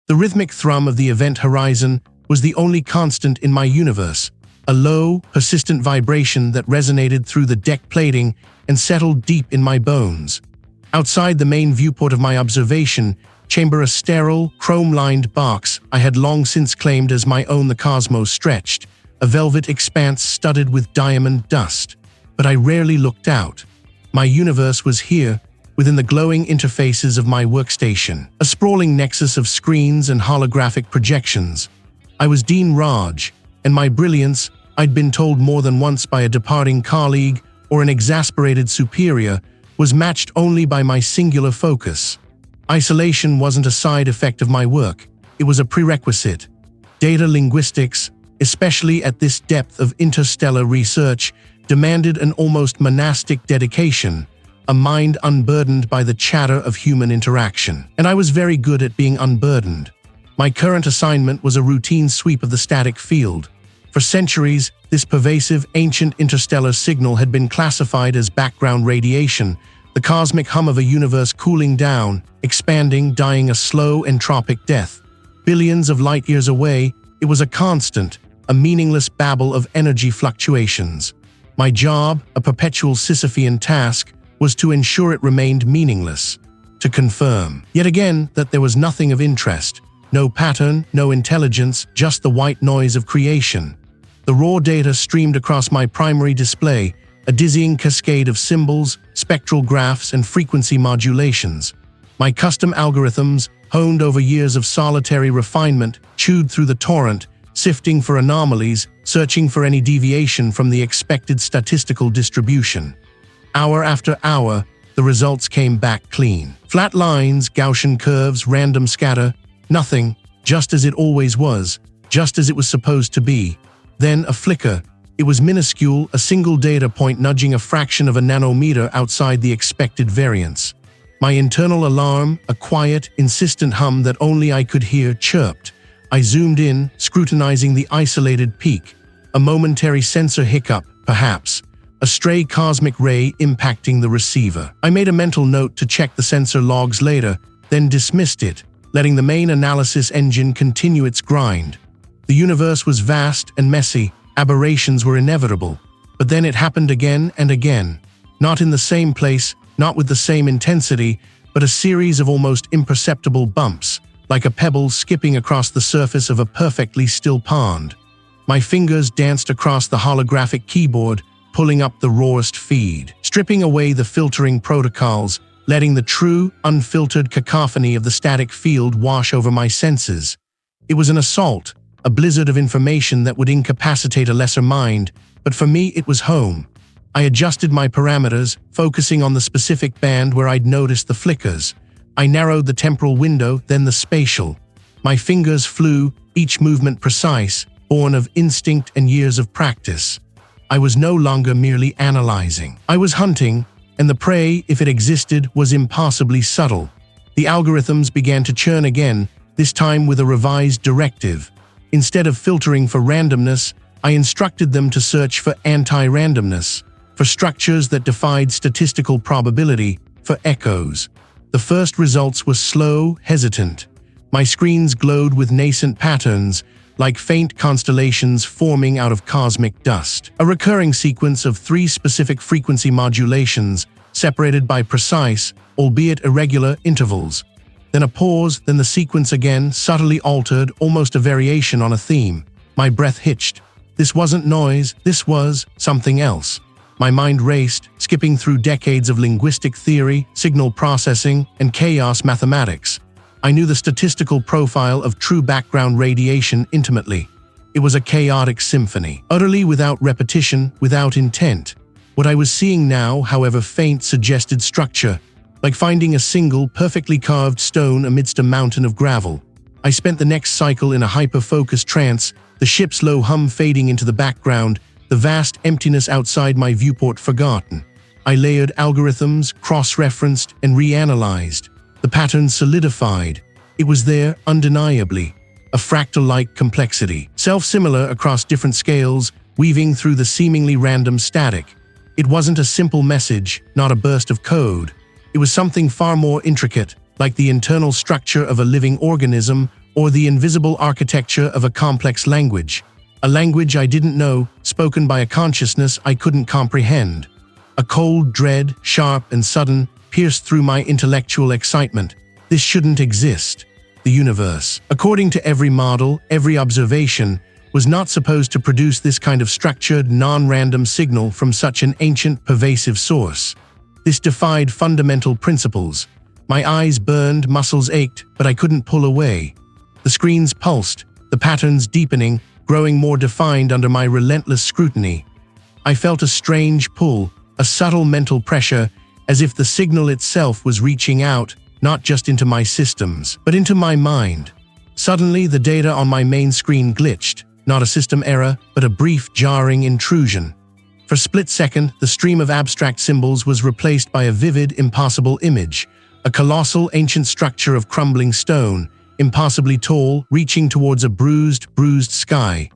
The rhythmic thrum of the event horizon was the only constant in my universe, a low, persistent vibration that resonated through the deck plating and settled deep in my bones. Outside the main viewport of my observation chamber, a sterile, chrome-lined box I had long since claimed as my own, the cosmos stretched, a velvet expanse studded with diamond dust. But I rarely looked out. My universe was here, within the glowing interfaces of my workstation, a sprawling nexus of screens and holographic projections. I was Dean Raj, and my brilliance, I'd been told more than once by a departing colleague or an exasperated superior, was matched only by my singular focus. Isolation wasn't a side effect of my work, it was a prerequisite. Data linguistics, especially at this depth of interstellar research, demanded an almost monastic dedication, a mind unburdened by the chatter of human interaction. And I was very good at being unburdened. My current assignment was a routine sweep of the static field. For centuries, this pervasive, ancient interstellar signal had been classified as background radiation, the cosmic hum of a universe cooling down, expanding, dying a slow, entropic death. Billions of light years away, it was a constant, a meaningless babble of energy fluctuations. My job, a perpetual Sisyphean task, was to ensure it remained meaningless, to confirm, yet again, that there was nothing of interest, no pattern, no intelligence, just the white noise of creation. The raw data streamed across my primary display, a dizzying cascade of symbols, spectral graphs, and frequency modulations. My custom algorithms, honed over years of solitary refinement, chewed through the torrent, sifting for anomalies, searching for any deviation from the expected statistical distribution. Hour after hour, the results came back clean. Flat lines, Gaussian curves, random scatter, nothing, just as it always was, just as it was supposed to be. Then a flicker. It was minuscule, a single data point nudging a fraction of a nanometer outside the expected variance. My internal alarm, a quiet, insistent hum that only I could hear, chirped. I zoomed in, scrutinizing the isolated peak. A momentary sensor hiccup, perhaps. A stray cosmic ray impacting the receiver. I made a mental note to check the sensor logs later, then dismissed it, letting the main analysis engine continue its grind. The universe was vast and messy, aberrations were inevitable. But then it happened again and again. Not in the same place, not with the same intensity, but a series of almost imperceptible bumps, like a pebble skipping across the surface of a perfectly still pond. My fingers danced across the holographic keyboard, pulling up the rawest feed, stripping away the filtering protocols, letting the true, unfiltered cacophony of the static field wash over my senses. It was an assault, a blizzard of information that would incapacitate a lesser mind, but for me it was home. I adjusted my parameters, focusing on the specific band where I'd noticed the flickers. I narrowed the temporal window, then the spatial. My fingers flew, each movement precise, born of instinct and years of practice. I was no longer merely analyzing. I was hunting, and the prey, if it existed, was impossibly subtle. The algorithms began to churn again, this time with a revised directive. Instead of filtering for randomness, I instructed them to search for anti-randomness, for structures that defied statistical probability, for echoes. The first results were slow, hesitant. My screens glowed with nascent patterns, like faint constellations forming out of cosmic dust. A recurring sequence of 3 specific frequency modulations, separated by precise, albeit irregular, intervals. Then a pause, then the sequence again, subtly altered, almost a variation on a theme. My breath hitched. This wasn't noise, this was something else. My mind raced, skipping through decades of linguistic theory, signal processing, and chaos mathematics. I knew the statistical profile of true background radiation intimately. It was a chaotic symphony, utterly without repetition, without intent. What I was seeing now, however faint, suggested structure, like finding a single, perfectly carved stone amidst a mountain of gravel. I spent the next cycle in a hyper-focused trance, the ship's low hum fading into the background, the vast emptiness outside my viewport forgotten. I layered algorithms, cross-referenced, and reanalyzed. The pattern solidified. It was there, undeniably. A fractal-like complexity, self-similar across different scales, weaving through the seemingly random static. It wasn't a simple message, not a burst of code. It was something far more intricate, like the internal structure of a living organism or the invisible architecture of a complex language. A language I didn't know, spoken by a consciousness I couldn't comprehend. A cold dread, sharp and sudden, pierced through my intellectual excitement. This shouldn't exist. The universe, according to every model, every observation, was not supposed to produce this kind of structured, non-random signal from such an ancient, pervasive source. This defied fundamental principles. My eyes burned, muscles ached, but I couldn't pull away. The screens pulsed, the patterns deepening, growing more defined under my relentless scrutiny. I felt a strange pull, a subtle mental pressure, as if the signal itself was reaching out, not just into my systems, but into my mind. Suddenly, the data on my main screen glitched, not a system error, but a brief, jarring intrusion. For a split second, the stream of abstract symbols was replaced by a vivid, impossible image, a colossal, ancient structure of crumbling stone, impossibly tall, reaching towards a bruised sky.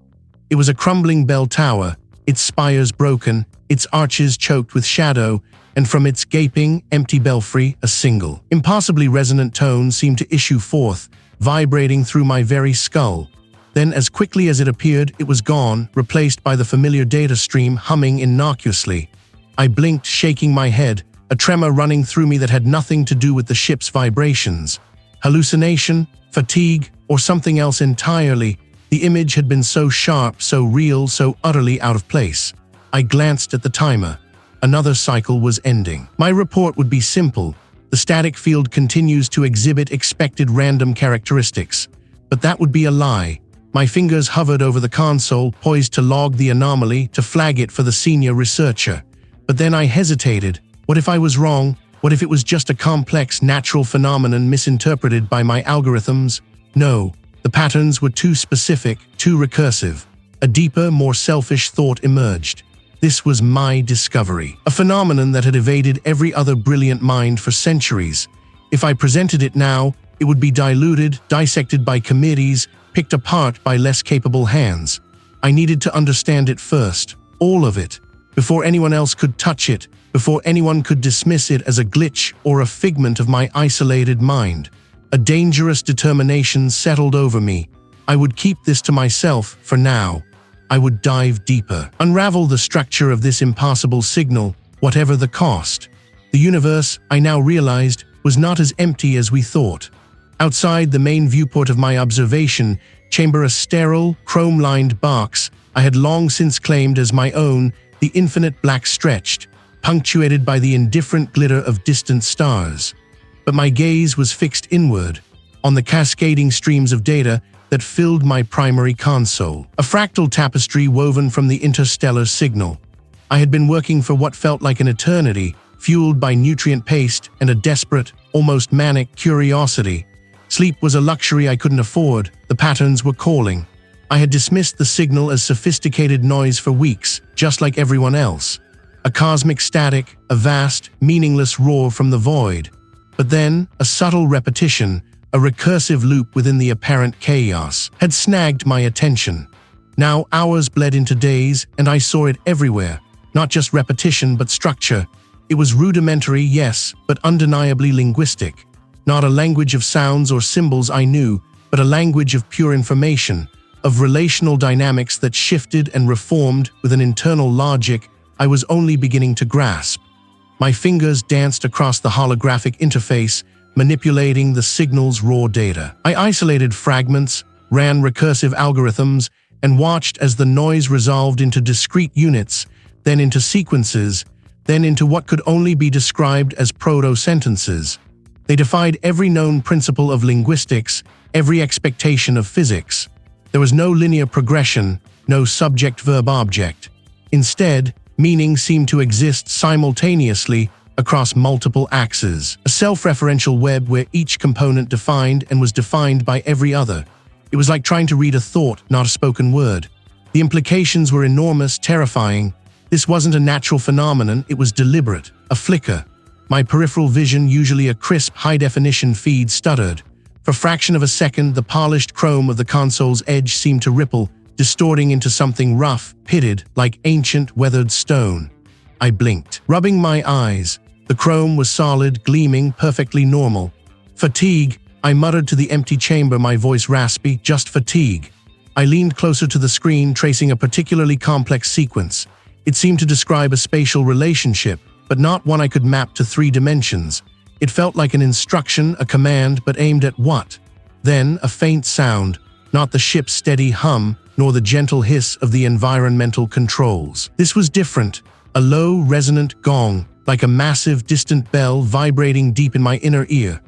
It was a crumbling bell tower, its spires broken, its arches choked with shadow, and from its gaping, empty belfry, a single, impossibly resonant tone seemed to issue forth, vibrating through my very skull. Then, as quickly as it appeared, it was gone, replaced by the familiar data stream humming innocuously. I blinked, shaking my head, a tremor running through me that had nothing to do with the ship's vibrations. Hallucination? Fatigue, or something else entirely. The image had been so sharp, so real, so utterly out of place. I glanced at the timer. Another cycle was ending. My report would be simple. The static field continues to exhibit expected random characteristics. But that would be a lie. My fingers hovered over the console, poised to log the anomaly, to flag it for the senior researcher. But then I hesitated. What if I was wrong? What if it was just a complex, natural phenomenon misinterpreted by my algorithms? No, the patterns were too specific, too recursive. A deeper, more selfish thought emerged. This was my discovery, a phenomenon that had evaded every other brilliant mind for centuries. If I presented it now, it would be diluted, dissected by committees, picked apart by less capable hands. I needed to understand it first, all of it, before anyone else could touch it, before anyone could dismiss it as a glitch or a figment of my isolated mind. A dangerous determination settled over me. I would keep this to myself for now. I would dive deeper, unravel the structure of this impossible signal, whatever the cost. The universe, I now realized, was not as empty as we thought. Outside the main viewport of my observation chamber, a sterile, chrome-lined box I had long since claimed as my own, the infinite black stretched, punctuated by the indifferent glitter of distant stars. But my gaze was fixed inward, on the cascading streams of data that filled my primary console, a fractal tapestry woven from the interstellar signal. I had been working for what felt like an eternity, fueled by nutrient paste and a desperate, almost manic curiosity. Sleep was a luxury I couldn't afford. The patterns were calling. I had dismissed the signal as sophisticated noise for weeks, just like everyone else. A cosmic static, a vast, meaningless roar from the void. But then, a subtle repetition, a recursive loop within the apparent chaos, had snagged my attention. Now hours bled into days, and I saw it everywhere. Not just repetition, but structure. It was rudimentary, yes, but undeniably linguistic. Not a language of sounds or symbols I knew, but a language of pure information, of relational dynamics that shifted and reformed with an internal logic I was only beginning to grasp. My fingers danced across the holographic interface, manipulating the signal's raw data. I isolated fragments, ran recursive algorithms, and watched as the noise resolved into discrete units, then into sequences, then into what could only be described as proto-sentences. They defied every known principle of linguistics, every expectation of physics. There was no linear progression, no subject-verb-object. Instead, meaning seemed to exist simultaneously across multiple axes, a self-referential web where each component defined and was defined by every other. It was like trying to read a thought, not a spoken word. The implications were enormous, terrifying. This wasn't a natural phenomenon, it was deliberate, a flicker. My peripheral vision, usually a crisp, high-definition feed, stuttered. For a fraction of a second, the polished chrome of the console's edge seemed to ripple, distorting into something rough, pitted, like ancient, weathered stone. I blinked, rubbing my eyes. The chrome was solid, gleaming, perfectly normal. Fatigue, I muttered to the empty chamber, my voice raspy, just fatigue. I leaned closer to the screen, tracing a particularly complex sequence. It seemed to describe a spatial relationship, but not one I could map to 3 dimensions. It felt like an instruction, a command, but aimed at what? Then, a faint sound, not the ship's steady hum, nor the gentle hiss of the environmental controls. This was different, a low, resonant gong, like a massive, distant bell vibrating deep in my inner ear.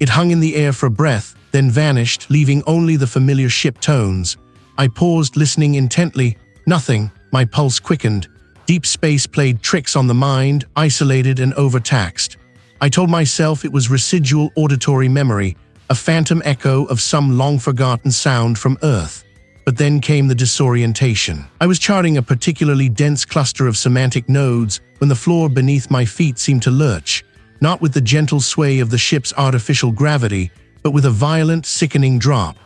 It hung in the air for a breath, then vanished, leaving only the familiar ship tones. I paused, listening intently. Nothing. My pulse quickened. Deep space played tricks on the mind, isolated and overtaxed. I told myself it was residual auditory memory, a phantom echo of some long-forgotten sound from Earth. But then came the disorientation. I was charting a particularly dense cluster of semantic nodes when the floor beneath my feet seemed to lurch, not with the gentle sway of the ship's artificial gravity, but with a violent, sickening drop.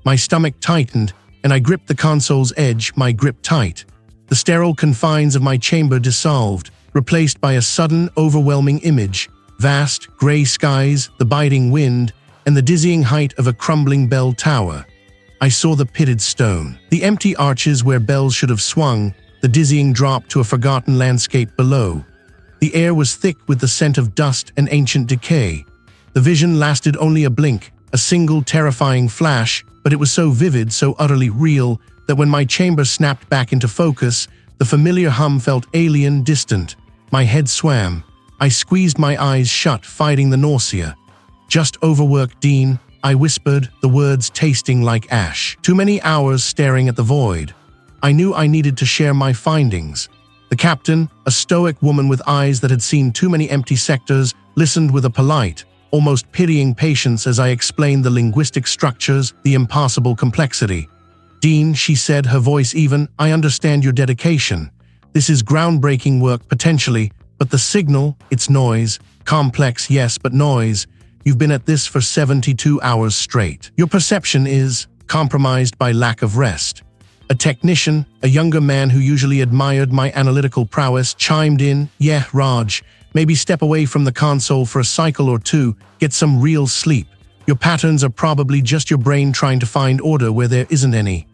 My stomach tightened, and I gripped the console's edge, my grip tight. The sterile confines of my chamber dissolved, replaced by a sudden, overwhelming image: vast, gray skies, the biting wind, and the dizzying height of a crumbling bell tower. I saw the pitted stone, the empty arches where bells should have swung, the dizzying drop to a forgotten landscape below. The air was thick with the scent of dust and ancient decay. The vision lasted only a blink, a single terrifying flash, but it was so vivid, so utterly real, that when my chamber snapped back into focus, the familiar hum felt alien, distant. My head swam. I squeezed my eyes shut, fighting the nausea. "Just overworked, Dean," I whispered, the words tasting like ash. Too many hours staring at the void. I knew I needed to share my findings. The captain, a stoic woman with eyes that had seen too many empty sectors, listened with a polite, almost pitying patience as I explained the linguistic structures, the impossible complexity. "Dean," she said, her voice even, "I understand your dedication. This is groundbreaking work, potentially, but the signal, its noise, complex, yes, but noise. You've been at this for 72 hours straight. Your perception is compromised by lack of rest." A technician, a younger man who usually admired my analytical prowess, chimed in, "Yeah, Raj, maybe step away from the console for a cycle or 2, get some real sleep. Your patterns are probably just your brain trying to find order where there isn't any."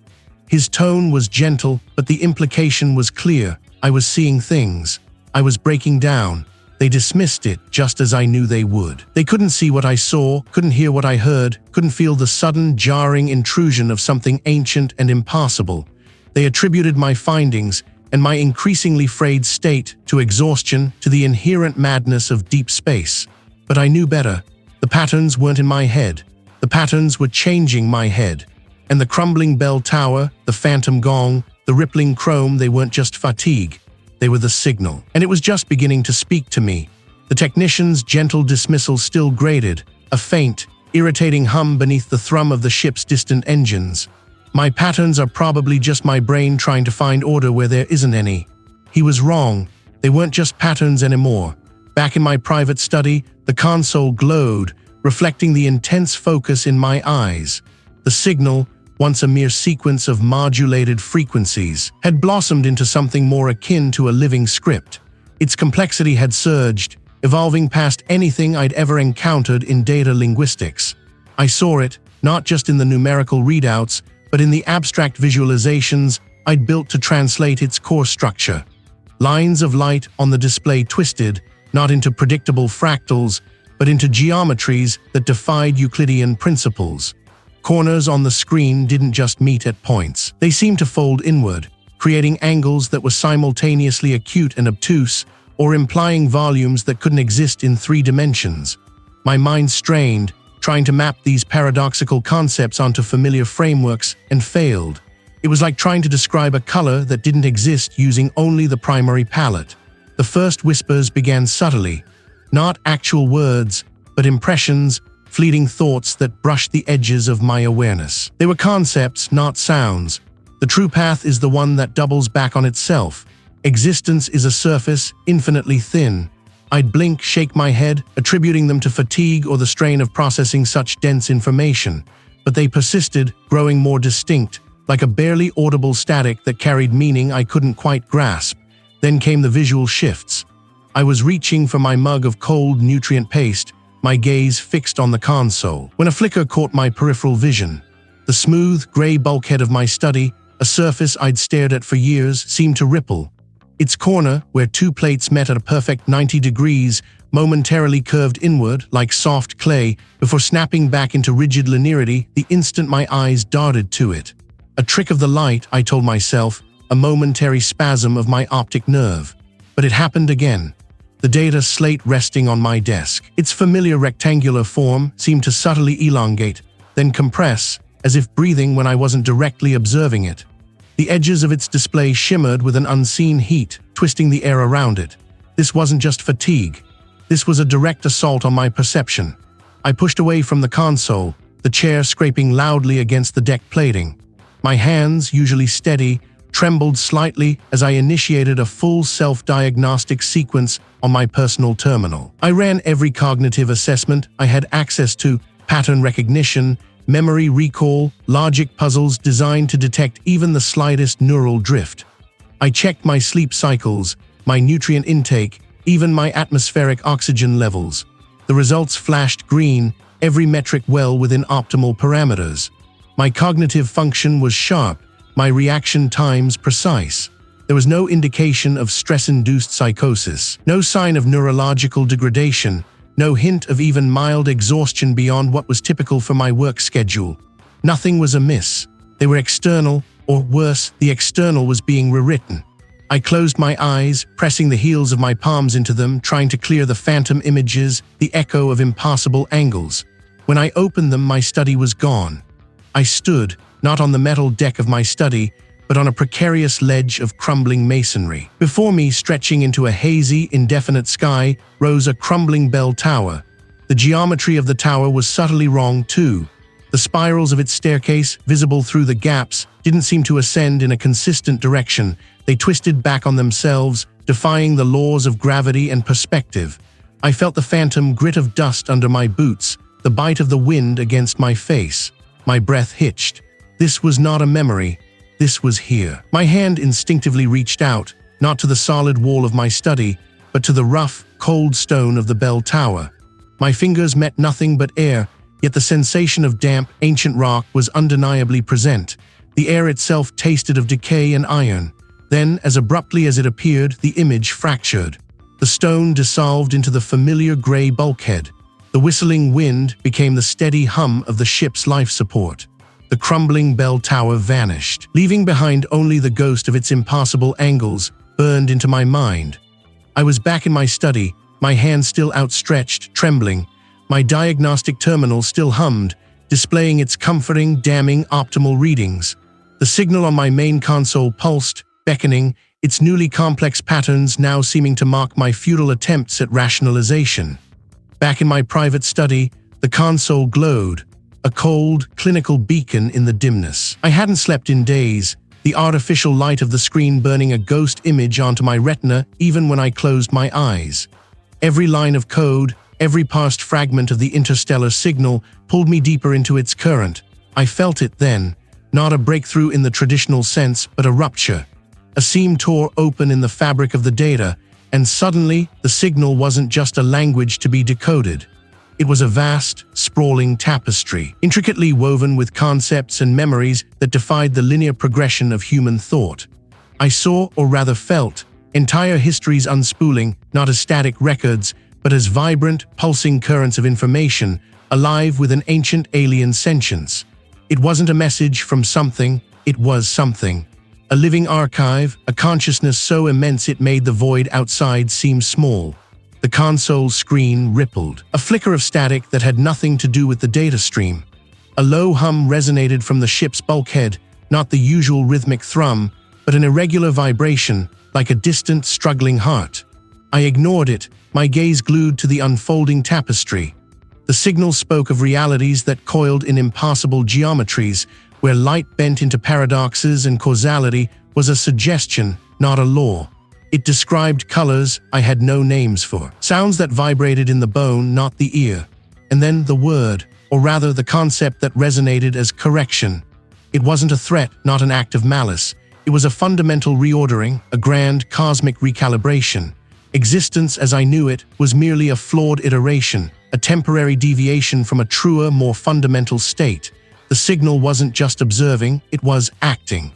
His tone was gentle, but the implication was clear. I was seeing things. I was breaking down. They dismissed it, just as I knew they would. They couldn't see what I saw, couldn't hear what I heard, couldn't feel the sudden, jarring intrusion of something ancient and impossible. They attributed my findings, and my increasingly frayed state, to exhaustion, to the inherent madness of deep space. But I knew better. The patterns weren't in my head. The patterns were changing my head. And the crumbling bell tower, the phantom gong, the rippling chrome, they weren't just fatigue. They were the signal. And it was just beginning to speak to me. The technician's gentle dismissal still grated, a faint, irritating hum beneath the thrum of the ship's distant engines. "My patterns are probably just my brain trying to find order where there isn't any." He was wrong. They weren't just patterns anymore. Back in my private study, the console glowed, reflecting the intense focus in my eyes. The signal, once a mere sequence of modulated frequencies, had blossomed into something more akin to a living script. Its complexity had surged, evolving past anything I'd ever encountered in data linguistics. I saw it, not just in the numerical readouts, but in the abstract visualizations I'd built to translate its core structure. Lines of light on the display twisted, not into predictable fractals, but into geometries that defied Euclidean principles. Corners on the screen didn't just meet at points. They seemed to fold inward, creating angles that were simultaneously acute and obtuse, or implying volumes that couldn't exist in 3 dimensions. My mind strained, trying to map these paradoxical concepts onto familiar frameworks, and failed. It was like trying to describe a color that didn't exist using only the primary palette. The first whispers began subtly, not actual words, but impressions, fleeting thoughts that brushed the edges of my awareness. They were concepts, not sounds. The true path is the one that doubles back on itself. Existence is a surface, infinitely thin. I'd blink, shake my head, attributing them to fatigue or the strain of processing such dense information. But they persisted, growing more distinct, like a barely audible static that carried meaning I couldn't quite grasp. Then came the visual shifts. I was reaching for my mug of cold, nutrient paste, my gaze fixed on the console, when a flicker caught my peripheral vision. The smooth, gray bulkhead of my study, a surface I'd stared at for years, seemed to ripple. Its corner, where two plates met at a perfect 90 degrees, momentarily curved inward like soft clay before snapping back into rigid linearity the instant my eyes darted to it. A trick of the light, I told myself, a momentary spasm of my optic nerve. But it happened again. The data slate resting on my desk. Its familiar rectangular form seemed to subtly elongate, then compress, as if breathing when I wasn't directly observing it. The edges of its display shimmered with an unseen heat, twisting the air around it. This wasn't just fatigue. This was a direct assault on my perception. I pushed away from the console, the chair scraping loudly against the deck plating. My hands, usually steady, trembled slightly as I initiated a full self-diagnostic sequence on my personal terminal. I ran every cognitive assessment I had access to: pattern recognition, memory recall, logic puzzles designed to detect even the slightest neural drift. I checked my sleep cycles, my nutrient intake, even my atmospheric oxygen levels. The results flashed green, every metric well within optimal parameters. My cognitive function was sharp, my reaction times precise. There was no indication of stress-induced psychosis, no sign of neurological degradation, no hint of even mild exhaustion beyond what was typical for my work schedule. Nothing was amiss. They were external, or worse, the external was being rewritten. I closed my eyes, pressing the heels of my palms into them, trying to clear the phantom images, the echo of impossible angles. When I opened them, my study was gone. I stood, not on the metal deck of my study, but on a precarious ledge of crumbling masonry. Before me, stretching into a hazy, indefinite sky, rose a crumbling bell tower. The geometry of the tower was subtly wrong, too. The spirals of its staircase, visible through the gaps, didn't seem to ascend in a consistent direction. They twisted back on themselves, defying the laws of gravity and perspective. I felt the phantom grit of dust under my boots, the bite of the wind against my face. My breath hitched. This was not a memory. This was here. My hand instinctively reached out, not to the solid wall of my study, but to the rough, cold stone of the bell tower. My fingers met nothing but air, yet the sensation of damp, ancient rock was undeniably present. The air itself tasted of decay and iron. Then, as abruptly as it appeared, the image fractured. The stone dissolved into the familiar gray bulkhead. The whistling wind became the steady hum of the ship's life support. The crumbling bell tower vanished, leaving behind only the ghost of its impossible angles burned into my mind. I was back in my study, my hand still outstretched, trembling. My diagnostic terminal still hummed, displaying its comforting, damning, optimal readings. The signal on my main console pulsed, beckoning, its newly complex patterns now seeming to mark my futile attempts at rationalization. Back in my private study, the console glowed, a cold, clinical beacon in the dimness. I hadn't slept in days, the artificial light of the screen burning a ghost image onto my retina even when I closed my eyes. Every line of code, every parsed fragment of the interstellar signal pulled me deeper into its current. I felt it then, not a breakthrough in the traditional sense, but a rupture. A seam tore open in the fabric of the data, and suddenly the signal wasn't just a language to be decoded. It was a vast, sprawling tapestry, intricately woven with concepts and memories that defied the linear progression of human thought. I saw, or rather felt, entire histories unspooling, not as static records, but as vibrant, pulsing currents of information, alive with an ancient alien sentience. It wasn't a message from something, it was something. A living archive, a consciousness so immense it made the void outside seem small. The console screen rippled, a flicker of static that had nothing to do with the data stream. A low hum resonated from the ship's bulkhead, not the usual rhythmic thrum, but an irregular vibration, like a distant, struggling heart. I ignored it, my gaze glued to the unfolding tapestry. The signal spoke of realities that coiled in impossible geometries, where light bent into paradoxes and causality was a suggestion, not a law. It described colors I had no names for, sounds that vibrated in the bone, not the ear. And then the word, or rather the concept that resonated as correction. It wasn't a threat, not an act of malice. It was a fundamental reordering, a grand cosmic recalibration. Existence as I knew it was merely a flawed iteration, a temporary deviation from a truer, more fundamental state. The signal wasn't just observing, it was acting.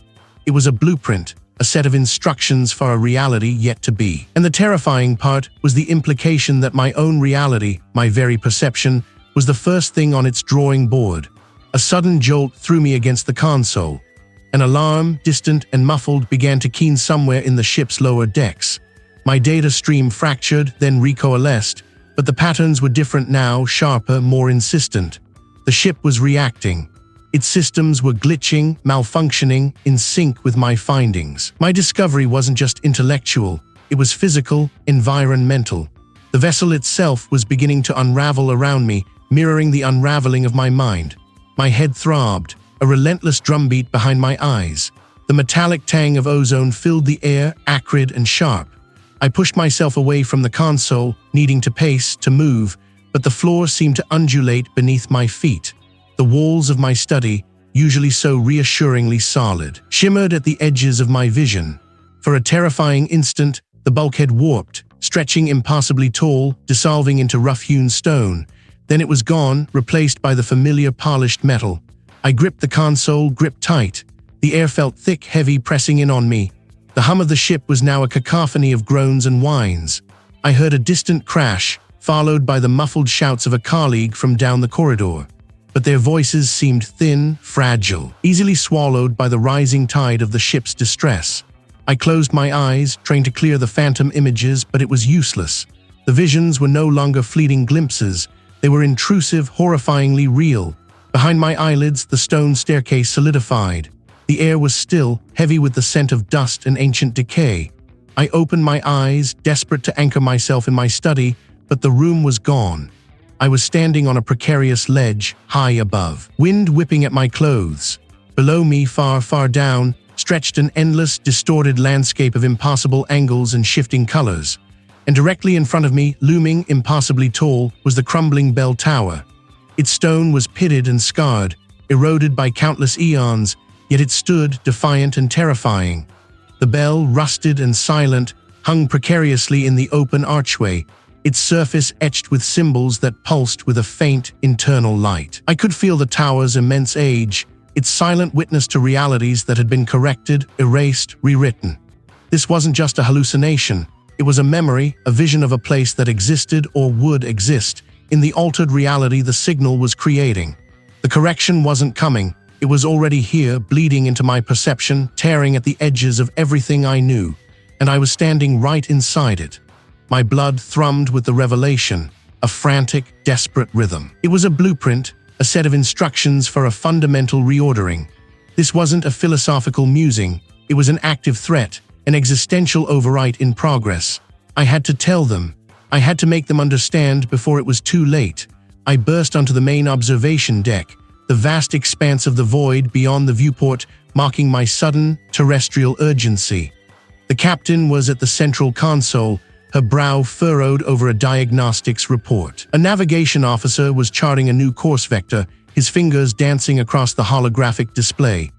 It was a blueprint, a set of instructions for a reality yet to be. And the terrifying part was the implication that my own reality, my very perception, was the first thing on its drawing board. A sudden jolt threw me against the console. An alarm, distant and muffled, began to keen somewhere in the ship's lower decks. My data stream fractured, then recoalesced, but the patterns were different now, sharper, more insistent. The ship was reacting. Its systems were glitching, malfunctioning, in sync with my findings. My discovery wasn't just intellectual, it was physical, environmental. The vessel itself was beginning to unravel around me, mirroring the unraveling of my mind. My head throbbed, a relentless drumbeat behind my eyes. The metallic tang of ozone filled the air, acrid and sharp. I pushed myself away from the console, needing to pace, to move, but the floor seemed to undulate beneath my feet. The walls of my study, usually so reassuringly solid, shimmered at the edges of my vision. For a terrifying instant, the bulkhead warped, stretching impossibly tall, dissolving into rough-hewn stone. Then it was gone, replaced by the familiar polished metal. I gripped the console, gripped tight. The air felt thick, heavy, pressing in on me. The hum of the ship was now a cacophony of groans and whines. I heard a distant crash, followed by the muffled shouts of a colleague from down the corridor. But their voices seemed thin, fragile, easily swallowed by the rising tide of the ship's distress. I closed my eyes, trying to clear the phantom images, but it was useless. The visions were no longer fleeting glimpses. They were intrusive, horrifyingly real. Behind my eyelids, the stone staircase solidified. The air was still, heavy with the scent of dust and ancient decay. I opened my eyes, desperate to anchor myself in my study, but the room was gone. I was standing on a precarious ledge, high above, wind whipping at my clothes. Below me, far, far down, stretched an endless, distorted landscape of impossible angles and shifting colors. And directly in front of me, looming impossibly tall, was the crumbling bell tower. Its stone was pitted and scarred, eroded by countless eons, yet it stood, defiant and terrifying. The bell, rusted and silent, hung precariously in the open archway, its surface etched with symbols that pulsed with a faint, internal light. I could feel the tower's immense age, its silent witness to realities that had been corrected, erased, rewritten. This wasn't just a hallucination. It was a memory, a vision of a place that existed or would exist, in the altered reality the signal was creating. The correction wasn't coming. It was already here, bleeding into my perception, tearing at the edges of everything I knew, and I was standing right inside it. My blood thrummed with the revelation, a frantic, desperate rhythm. It was a blueprint, a set of instructions for a fundamental reordering. This wasn't a philosophical musing, it was an active threat, an existential overwrite in progress. I had to tell them. I had to make them understand before it was too late. I burst onto the main observation deck, the vast expanse of the void beyond the viewport marking my sudden, terrestrial urgency. The captain was at the central console, her brow furrowed over a diagnostics report. A navigation officer was charting a new course vector, his fingers dancing across the holographic display.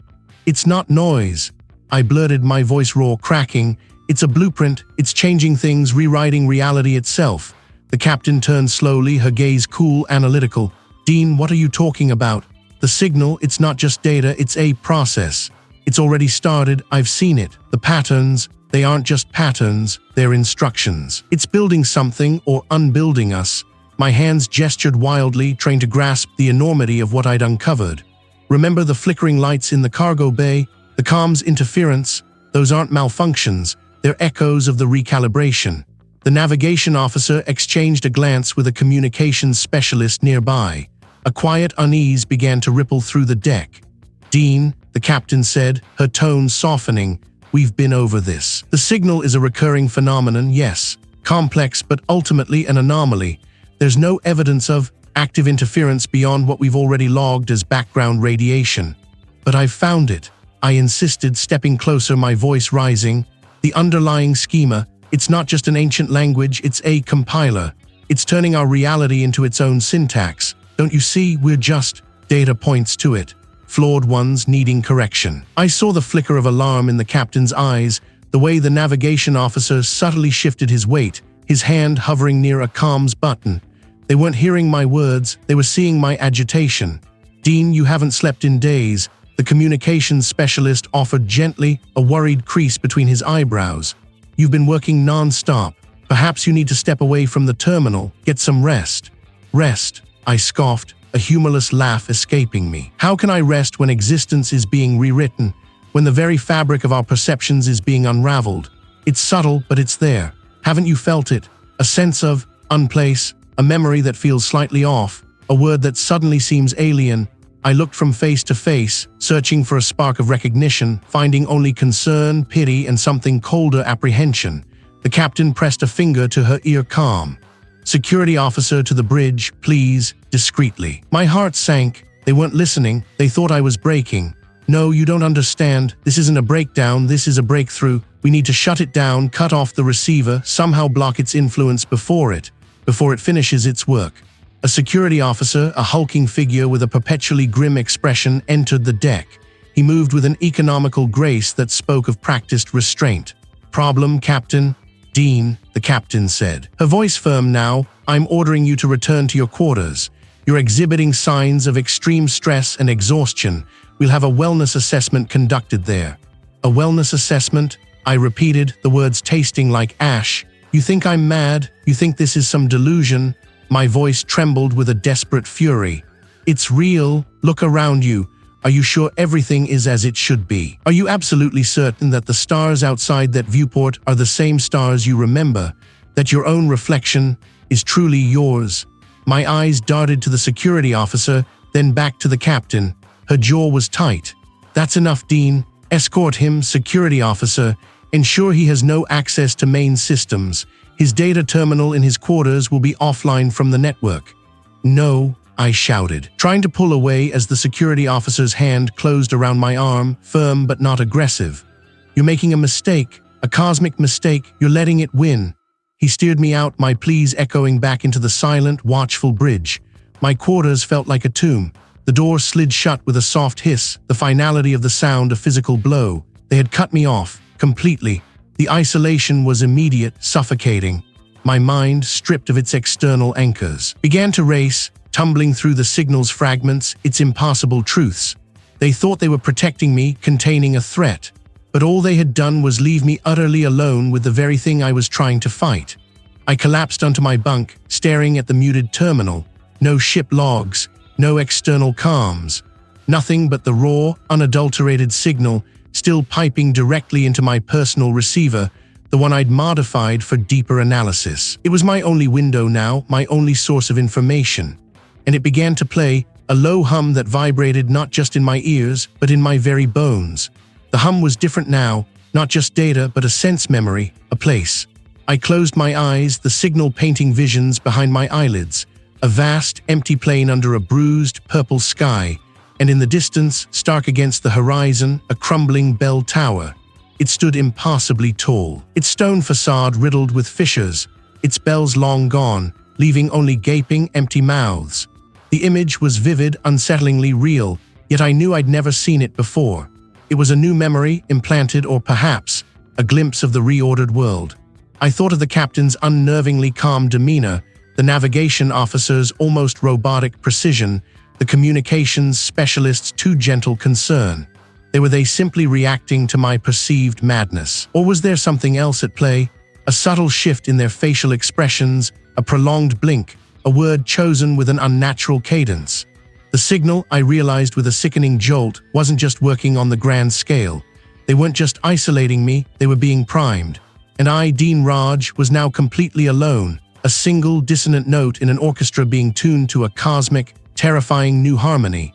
"It's not noise," I blurted, my voice raw, cracking. "It's a blueprint, it's changing things, rewriting reality itself." The captain turned slowly, her gaze cool, analytical. "Dean, what are you talking about? The signal, it's not just data, it's a process. It's already started, I've seen it. The patterns, they aren't just patterns, they're instructions. It's building something or unbuilding us." My hands gestured wildly, trying to grasp the enormity of what I'd uncovered. Remember the flickering lights in the cargo bay? The comms interference? Those aren't malfunctions, they're echoes of the recalibration. The navigation officer exchanged a glance with a communications specialist nearby. A quiet unease began to ripple through the deck. "Dean," the captain said, her tone softening, "we've been over this. The signal is a recurring phenomenon, yes, complex but ultimately an anomaly. There's no evidence of active interference beyond what we've already logged as background radiation. But I've found it," I insisted, stepping closer, my voice rising. "The underlying schema, it's not just an ancient language, it's a compiler. It's turning our reality into its own syntax. Don't you see, we're just data points to it, flawed ones needing correction." I saw the flicker of alarm in the captain's eyes, the way the navigation officer subtly shifted his weight, his hand hovering near a comms button. They weren't hearing my words, they were seeing my agitation. "Dean, you haven't slept in days," the communications specialist offered gently, a worried crease between his eyebrows. "You've been working non-stop. Perhaps you need to step away from the terminal, get some rest." "Rest?" I scoffed, a humorless laugh escaping me. "How can I rest when existence is being rewritten, when the very fabric of our perceptions is being unraveled? It's subtle, but it's there. Haven't you felt it? A sense of unplace, a memory that feels slightly off, a word that suddenly seems alien." I looked from face to face, searching for a spark of recognition, finding only concern, pity, and something colder apprehension. The captain pressed a finger to her ear. "Calm. Security officer to the bridge, please," discreetly. My heart sank. They weren't listening. They thought I was breaking. "No, you don't understand. This isn't a breakdown, this is a breakthrough. We need to shut it down, cut off the receiver, somehow block its influence before it finishes its work." A security officer, a hulking figure with a perpetually grim expression, entered the deck. He moved with an economical grace that spoke of practiced restraint. "Problem, Captain?" "Dean," the captain said, her voice firm now, "I'm ordering you to return to your quarters. You're exhibiting signs of extreme stress and exhaustion. We'll have a wellness assessment conducted there." "A wellness assessment?" I repeated, the words tasting like ash. "You think I'm mad? You think this is some delusion?" My voice trembled with a desperate fury. "It's real. Look around you. Are you sure everything is as it should be? Are you absolutely certain that the stars outside that viewport are the same stars you remember? That your own reflection is truly yours?" My eyes darted to the security officer, then back to the captain. Her jaw was tight. "That's enough, Dean. Escort him, security officer. Ensure he has no access to main systems. His data terminal in his quarters will be offline from the network." "No," I shouted, trying to pull away as the security officer's hand closed around my arm, firm but not aggressive. "You're making a mistake, a cosmic mistake. You're letting it win." He steered me out, my pleas echoing back into the silent, watchful bridge. My quarters felt like a tomb. The door slid shut with a soft hiss, the finality of the sound a physical blow. They had cut me off, completely. The isolation was immediate, suffocating. My mind, stripped of its external anchors, began to race, tumbling through the signal's fragments, its impossible truths. They thought they were protecting me, containing a threat. But all they had done was leave me utterly alone with the very thing I was trying to fight. I collapsed onto my bunk, staring at the muted terminal. No ship logs, no external comms. Nothing but the raw, unadulterated signal still piping directly into my personal receiver, the one I'd modified for deeper analysis. It was my only window now, my only source of information. And it began to play, a low hum that vibrated not just in my ears, but in my very bones. The hum was different now, not just data, but a sense memory, a place. I closed my eyes, the signal painting visions behind my eyelids, a vast, empty plain under a bruised, purple sky, and in the distance, stark against the horizon, a crumbling bell tower. It stood impossibly tall, its stone facade riddled with fissures, its bells long gone, leaving only gaping, empty mouths. The image was vivid, unsettlingly real, yet I knew I'd never seen it before. It was a new memory, implanted, or perhaps a glimpse of the reordered world. I thought of the captain's unnervingly calm demeanor, the navigation officer's almost robotic precision, the communications specialist's too gentle concern. Were they simply reacting to my perceived madness? Or was there something else at play? A subtle shift in their facial expressions, a prolonged blink, a word chosen with an unnatural cadence. The signal, I realized with a sickening jolt, wasn't just working on the grand scale. They weren't just isolating me, they were being primed. And I, Dean Raj, was now completely alone, a single dissonant note in an orchestra being tuned to a cosmic, terrifying new harmony.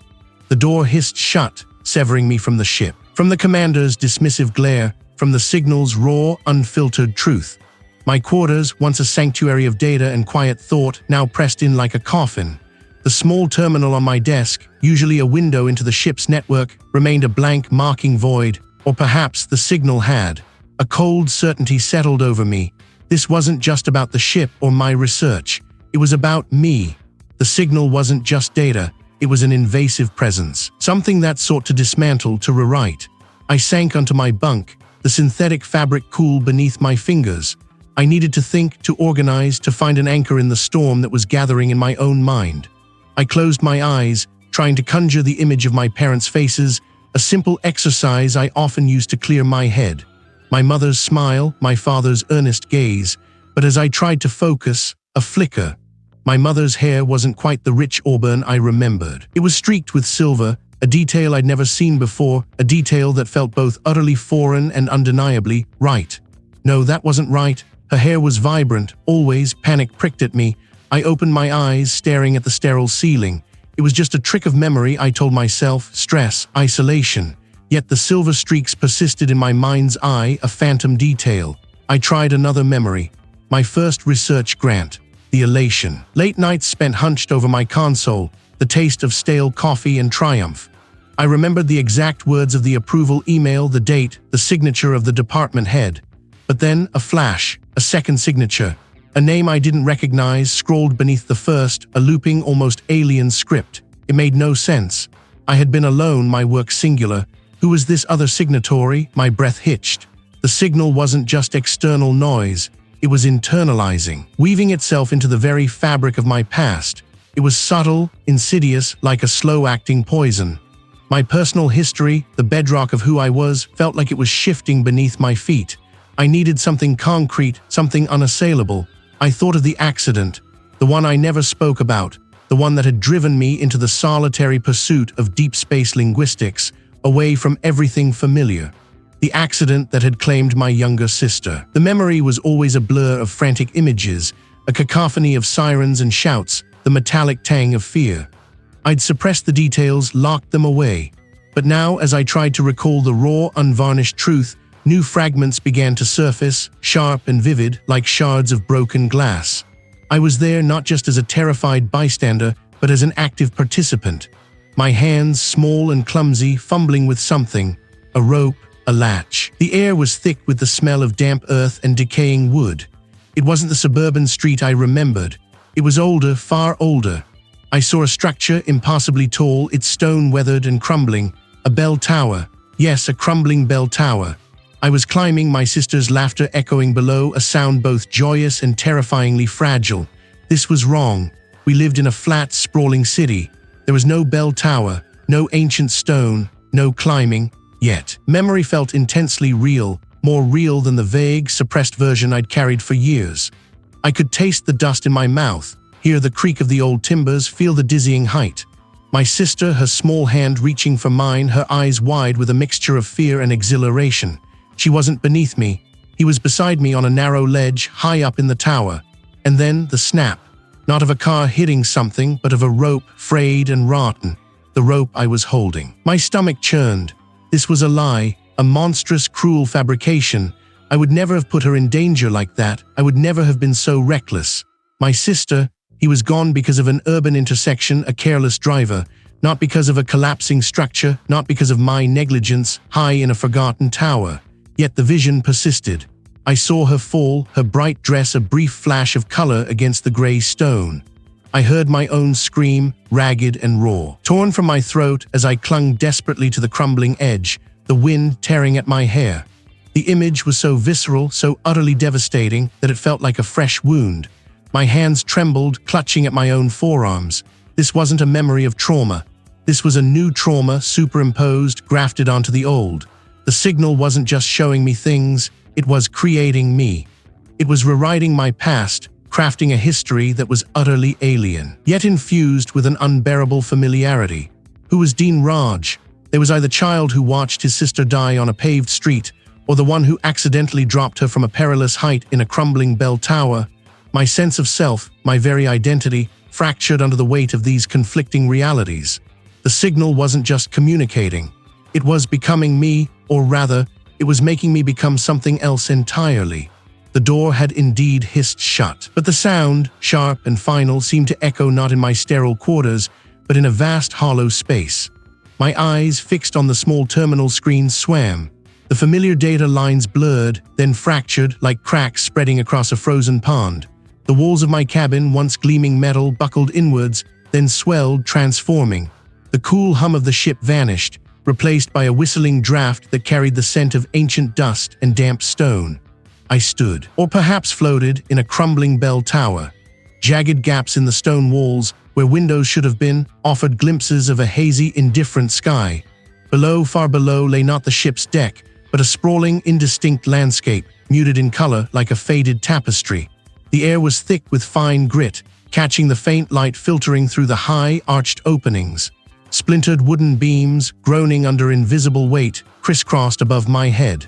The door hissed shut, severing me from the ship, from the commander's dismissive glare, from the signal's raw, unfiltered truth. My quarters, once a sanctuary of data and quiet thought, now pressed in like a coffin. The small terminal on my desk, usually a window into the ship's network, remained a blank, marking void, or perhaps the signal had. A cold certainty settled over me. This wasn't just about the ship or my research. It was about me. The signal wasn't just data. It was an invasive presence, something that sought to dismantle, to rewrite. I sank onto my bunk, the synthetic fabric cool beneath my fingers. I needed to think, to organize, to find an anchor in the storm that was gathering in my own mind. I closed my eyes, trying to conjure the image of my parents' faces, a simple exercise I often used to clear my head. My mother's smile, my father's earnest gaze, but as I tried to focus, a flicker. My mother's hair wasn't quite the rich auburn I remembered. It was streaked with silver, a detail I'd never seen before, a detail that felt both utterly foreign and undeniably right. No, that wasn't right. Her hair was vibrant, always. Panic pricked at me. I opened my eyes, staring at the sterile ceiling. It was just a trick of memory, I told myself, stress, isolation. Yet the silver streaks persisted in my mind's eye, a phantom detail. I tried another memory. My first research grant. The elation. Late nights spent hunched over my console, the taste of stale coffee and triumph. I remembered the exact words of the approval email, the date, the signature of the department head. But then, a flash, a second signature. A name I didn't recognize scrawled beneath the first, a looping, almost alien script. It made no sense. I had been alone, my work singular. Who was this other signatory? My breath hitched. The signal wasn't just external noise. It was internalizing, weaving itself into the very fabric of my past. It was subtle, insidious, like a slow-acting poison. My personal history, the bedrock of who I was, felt like it was shifting beneath my feet. I needed something concrete, something unassailable. I thought of the accident, the one I never spoke about, the one that had driven me into the solitary pursuit of deep space linguistics, away from everything familiar. The accident that had claimed my younger sister. The memory was always a blur of frantic images, a cacophony of sirens and shouts, the metallic tang of fear. I'd suppressed the details, locked them away. But now, as I tried to recall the raw, unvarnished truth, new fragments began to surface, sharp and vivid, like shards of broken glass. I was there not just as a terrified bystander, but as an active participant. My hands, small and clumsy, fumbling with something, a rope, a latch. The air was thick with the smell of damp earth and decaying wood. It wasn't the suburban street I remembered. It was older, far older. I saw a structure impossibly tall, its stone weathered and crumbling. A bell tower. Yes, a crumbling bell tower. I was climbing, my sister's laughter echoing below, a sound both joyous and terrifyingly fragile. This was wrong. We lived in a flat, sprawling city. There was no bell tower, no ancient stone, no climbing. Yet, memory felt intensely real, more real than the vague, suppressed version I'd carried for years. I could taste the dust in my mouth, hear the creak of the old timbers, feel the dizzying height. My sister, her small hand reaching for mine, her eyes wide with a mixture of fear and exhilaration. She wasn't beneath me. He was beside me on a narrow ledge, high up in the tower. And then the snap. Not of a car hitting something, but of a rope, frayed and rotten. The rope I was holding. My stomach churned. This was a lie, a monstrous, cruel fabrication. I would never have put her in danger like that. I would never have been so reckless. My sister, he was gone because of an urban intersection, a careless driver, not because of a collapsing structure, not because of my negligence, high in a forgotten tower. Yet the vision persisted. I saw her fall, her bright dress a brief flash of color against the gray stone. I heard my own scream, ragged and raw, torn from my throat as I clung desperately to the crumbling edge, the wind tearing at my hair. The image was so visceral, so utterly devastating, that it felt like a fresh wound. My hands trembled, clutching at my own forearms. This wasn't a memory of trauma. This was a new trauma, superimposed, grafted onto the old. The signal wasn't just showing me things, it was creating me. It was rewriting my past, crafting a history that was utterly alien, yet infused with an unbearable familiarity. Who was Dean Raj? There was either the child who watched his sister die on a paved street, or the one who accidentally dropped her from a perilous height in a crumbling bell tower. My sense of self, my very identity, fractured under the weight of these conflicting realities. The signal wasn't just communicating. It was becoming me, or rather, it was making me become something else entirely. The door had indeed hissed shut, but the sound, sharp and final, seemed to echo not in my sterile quarters, but in a vast hollow space. My eyes, fixed on the small terminal screen, swam. The familiar data lines blurred, then fractured like cracks spreading across a frozen pond. The walls of my cabin, once gleaming metal, buckled inwards, then swelled, transforming. The cool hum of the ship vanished, replaced by a whistling draft that carried the scent of ancient dust and damp stone. I stood, or perhaps floated, in a crumbling bell tower. Jagged gaps in the stone walls, where windows should have been, offered glimpses of a hazy, indifferent sky. Below, far below, lay not the ship's deck, but a sprawling, indistinct landscape, muted in color like a faded tapestry. The air was thick with fine grit, catching the faint light filtering through the high, arched openings. Splintered wooden beams, groaning under invisible weight, crisscrossed above my head.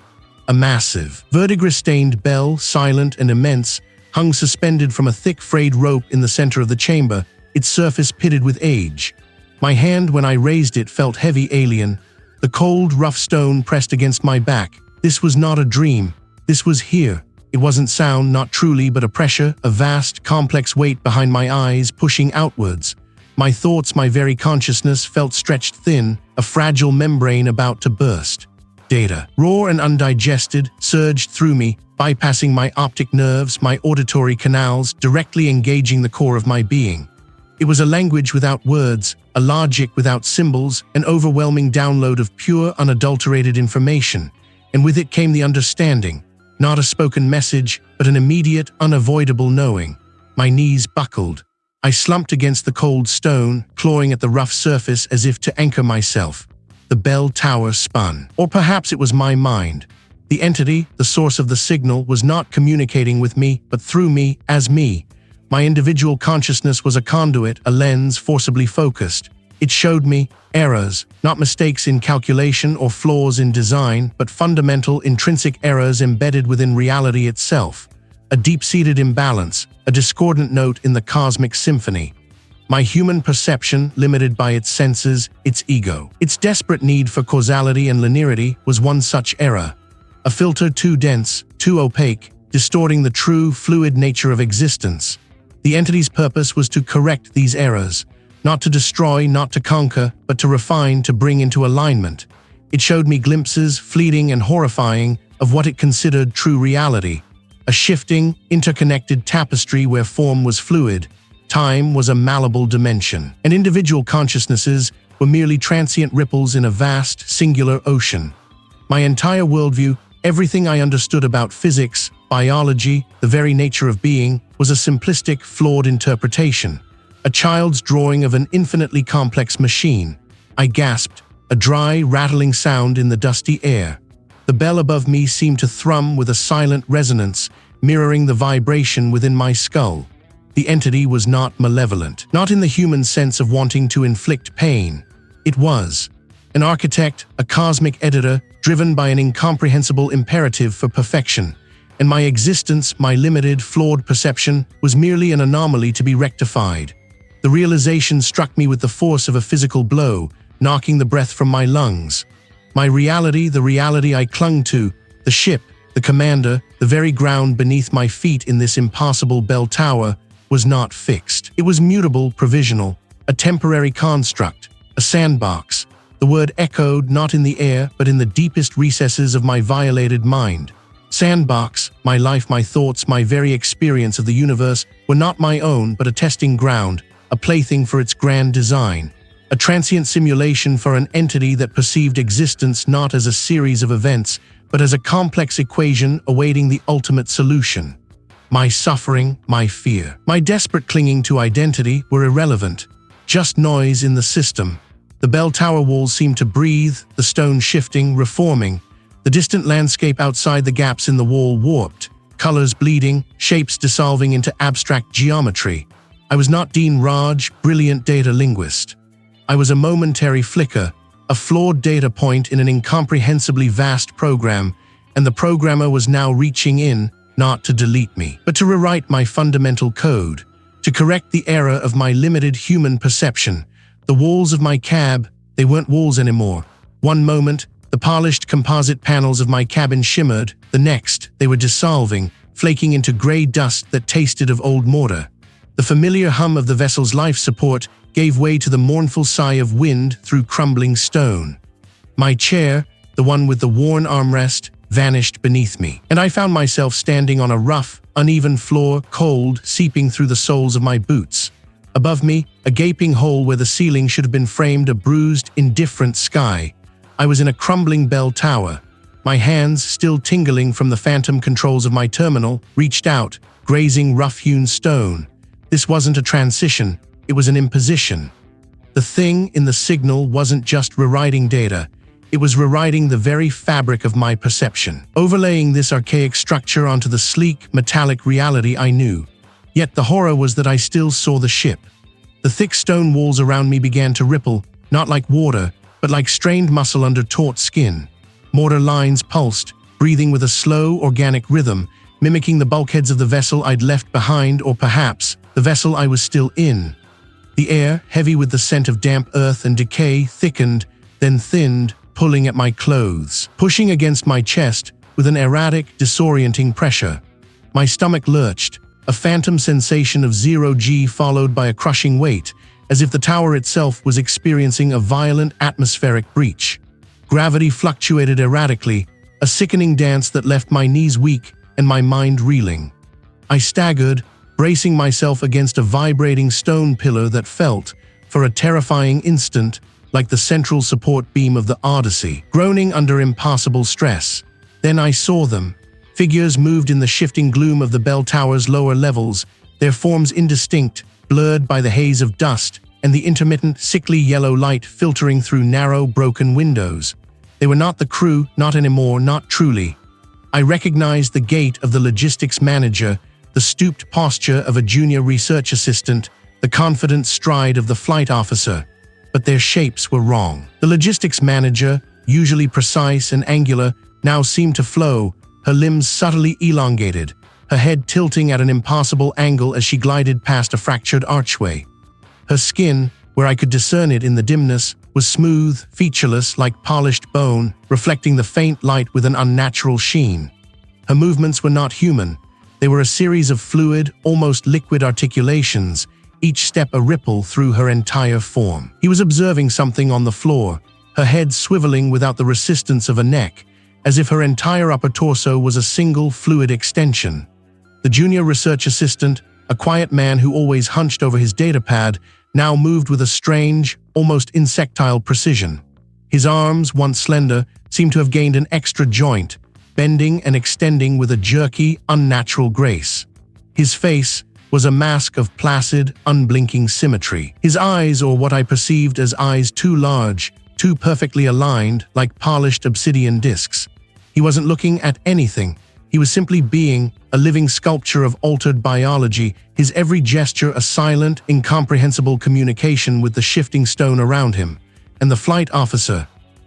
A massive, verdigris-stained bell, silent and immense, hung suspended from a thick frayed rope in the center of the chamber, its surface pitted with age. My hand, when I raised it, felt heavy, alien. The cold, rough stone pressed against my back. This was not a dream. This was here. It wasn't sound, not truly, but a pressure, a vast, complex weight behind my eyes, pushing outwards. My thoughts, my very consciousness, felt stretched thin, a fragile membrane about to burst. Data, raw and undigested, surged through me, bypassing my optic nerves, my auditory canals, directly engaging the core of my being. It was a language without words, a logic without symbols, an overwhelming download of pure, unadulterated information. And with it came the understanding. Not a spoken message, but an immediate, unavoidable knowing. My knees buckled. I slumped against the cold stone, clawing at the rough surface as if to anchor myself. The bell tower spun. Or perhaps it was my mind. The entity, the source of the signal, was not communicating with me, but through me, as me. My individual consciousness was a conduit, a lens forcibly focused. It showed me errors, not mistakes in calculation or flaws in design, but fundamental, intrinsic errors embedded within reality itself. A deep-seated imbalance, a discordant note in the cosmic symphony. My human perception, limited by its senses, its ego, its desperate need for causality and linearity, was one such error. A filter too dense, too opaque, distorting the true, fluid nature of existence. The entity's purpose was to correct these errors, not to destroy, not to conquer, but to refine, to bring into alignment. It showed me glimpses, fleeting and horrifying, of what it considered true reality. A shifting, interconnected tapestry where form was fluid, time was a malleable dimension, and individual consciousnesses were merely transient ripples in a vast, singular ocean. My entire worldview, everything I understood about physics, biology, the very nature of being, was a simplistic, flawed interpretation. A child's drawing of an infinitely complex machine. I gasped, a dry, rattling sound in the dusty air. The bell above me seemed to thrum with a silent resonance, mirroring the vibration within my skull. The entity was not malevolent, not in the human sense of wanting to inflict pain. It was an architect, a cosmic editor, driven by an incomprehensible imperative for perfection. And my existence, my limited, flawed perception, was merely an anomaly to be rectified. The realization struck me with the force of a physical blow, knocking the breath from my lungs. My reality, the reality I clung to, the ship, the commander, the very ground beneath my feet in this impossible bell tower, was not fixed. It was mutable, provisional, a temporary construct, a sandbox. The word echoed not in the air, but in the deepest recesses of my violated mind. Sandbox, my life, my thoughts, my very experience of the universe were not my own, but a testing ground, a plaything for its grand design, a transient simulation for an entity that perceived existence not as a series of events, but as a complex equation awaiting the ultimate solution. My suffering, my fear, my desperate clinging to identity were irrelevant, just noise in the system. The bell tower walls seemed to breathe, the stone shifting, reforming. The distant landscape outside the gaps in the wall warped, colors bleeding, shapes dissolving into abstract geometry. I was not Dean Raj, brilliant data linguist. I was a momentary flicker, a flawed data point in an incomprehensibly vast program, and the programmer was now reaching in, not to delete me, but to rewrite my fundamental code, to correct the error of my limited human perception. The walls of my cab, they weren't walls anymore. One moment, the polished composite panels of my cabin shimmered. The next, they were dissolving, flaking into gray dust that tasted of old mortar. The familiar hum of the vessel's life support gave way to the mournful sigh of wind through crumbling stone. My chair, the one with the worn armrest, vanished beneath me, and I found myself standing on a rough, uneven floor, cold, seeping through the soles of my boots. Above me, a gaping hole where the ceiling should have been framed, a bruised, indifferent sky. I was in a crumbling bell tower. My hands, still tingling from the phantom controls of my terminal, reached out, grazing rough-hewn stone. This wasn't a transition, it was an imposition. The thing in the signal wasn't just rewriting data, it was rewriting the very fabric of my perception, overlaying this archaic structure onto the sleek, metallic reality I knew. Yet the horror was that I still saw the ship. The thick stone walls around me began to ripple, not like water, but like strained muscle under taut skin. Mortar lines pulsed, breathing with a slow, organic rhythm, mimicking the bulkheads of the vessel I'd left behind, or perhaps the vessel I was still in. The air, heavy with the scent of damp earth and decay, thickened, then thinned, pulling at my clothes, pushing against my chest with an erratic, disorienting pressure. My stomach lurched, a phantom sensation of zero-G followed by a crushing weight, as if the tower itself was experiencing a violent atmospheric breach. Gravity fluctuated erratically, a sickening dance that left my knees weak and my mind reeling. I staggered, bracing myself against a vibrating stone pillar that felt, for a terrifying instant, like the central support beam of the Odyssey, groaning under impassable stress. Then I saw them. Figures moved in the shifting gloom of the bell tower's lower levels, their forms indistinct, blurred by the haze of dust and the intermittent, sickly yellow light filtering through narrow, broken windows. They were not the crew, not anymore, not truly. I recognized the gait of the logistics manager, the stooped posture of a junior research assistant, the confident stride of the flight officer. But their shapes were wrong. The logistics manager, usually precise and angular, now seemed to flow, her limbs subtly elongated, her head tilting at an impossible angle as she glided past a fractured archway. Her skin, where I could discern it in the dimness, was smooth, featureless, like polished bone, reflecting the faint light with an unnatural sheen. Her movements were not human. They were a series of fluid, almost liquid articulations, each step a ripple through her entire form. He was observing something on the floor, her head swiveling without the resistance of a neck, as if her entire upper torso was a single fluid extension. The junior research assistant, a quiet man who always hunched over his datapad, now moved with a strange, almost insectile precision. His arms, once slender, seemed to have gained an extra joint, bending and extending with a jerky, unnatural grace. His face was a mask of placid, unblinking symmetry. His eyes, or what I perceived as eyes too large, too perfectly aligned, like polished obsidian discs. He wasn't looking at anything. He was simply being, a living sculpture of altered biology, his every gesture a silent, incomprehensible communication with the shifting stone around him. And the flight officer.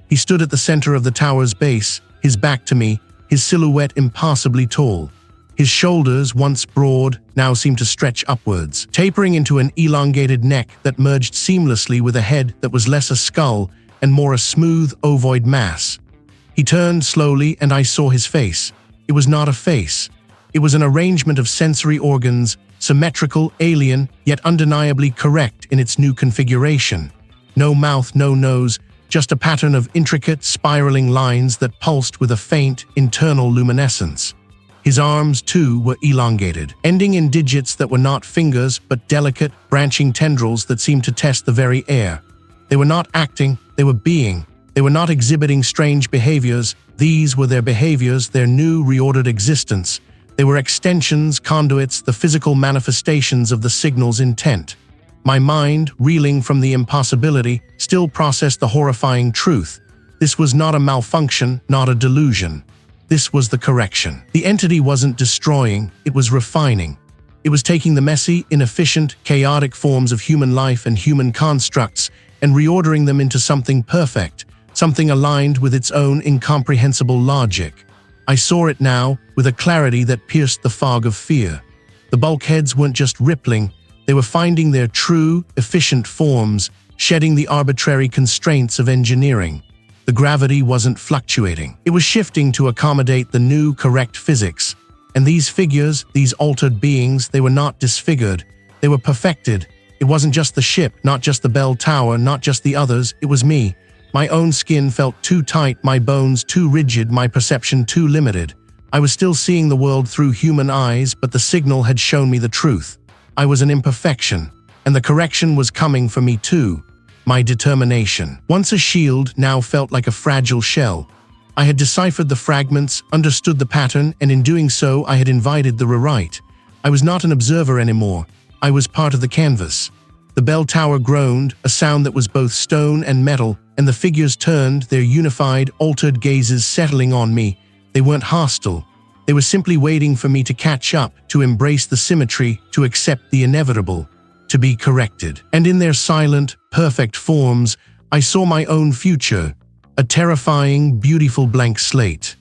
He stood at the center of the tower's base, his back to me, his silhouette impassably tall. His shoulders, once broad, now seemed to stretch upwards, tapering into an elongated neck that merged seamlessly with a head that was less a skull and more a smooth, ovoid mass. He turned slowly and I saw his face. It was not a face. It was an arrangement of sensory organs, symmetrical, alien, yet undeniably correct in its new configuration. No mouth, no nose, just a pattern of intricate, spiraling lines that pulsed with a faint, internal luminescence. His arms, too, were elongated, ending in digits that were not fingers but delicate, branching tendrils that seemed to test the very air. They were not acting, they were being. They were not exhibiting strange behaviors. These were their behaviors, their new, reordered existence. They were extensions, conduits, the physical manifestations of the signal's intent. My mind, reeling from the impossibility, still processed the horrifying truth. This was not a malfunction, not a delusion. This was the correction. The entity wasn't destroying, it was refining. It was taking the messy, inefficient, chaotic forms of human life and human constructs and reordering them into something perfect, something aligned with its own incomprehensible logic. I saw it now, with a clarity that pierced the fog of fear. The bulkheads weren't just rippling, they were finding their true, efficient forms, shedding the arbitrary constraints of engineering. The gravity wasn't fluctuating. It was shifting to accommodate the new, correct physics. And these figures, these altered beings, they were not disfigured. They were perfected. It wasn't just the ship, not just the bell tower, not just the others, it was me. My own skin felt too tight, my bones too rigid, my perception too limited. I was still seeing the world through human eyes, but the signal had shown me the truth. I was an imperfection, and the correction was coming for me too. My determination. Once a shield, now felt like a fragile shell. I had deciphered the fragments, understood the pattern, and in doing so I had invited the rewrite. I was not an observer anymore. I was part of the canvas. The bell tower groaned, a sound that was both stone and metal, and the figures turned, their unified, altered gazes settling on me. They weren't hostile. They were simply waiting for me to catch up, to embrace the symmetry, to accept the inevitable, to be corrected. And in their silent, perfect forms, I saw my own future, a terrifying, beautiful blank slate.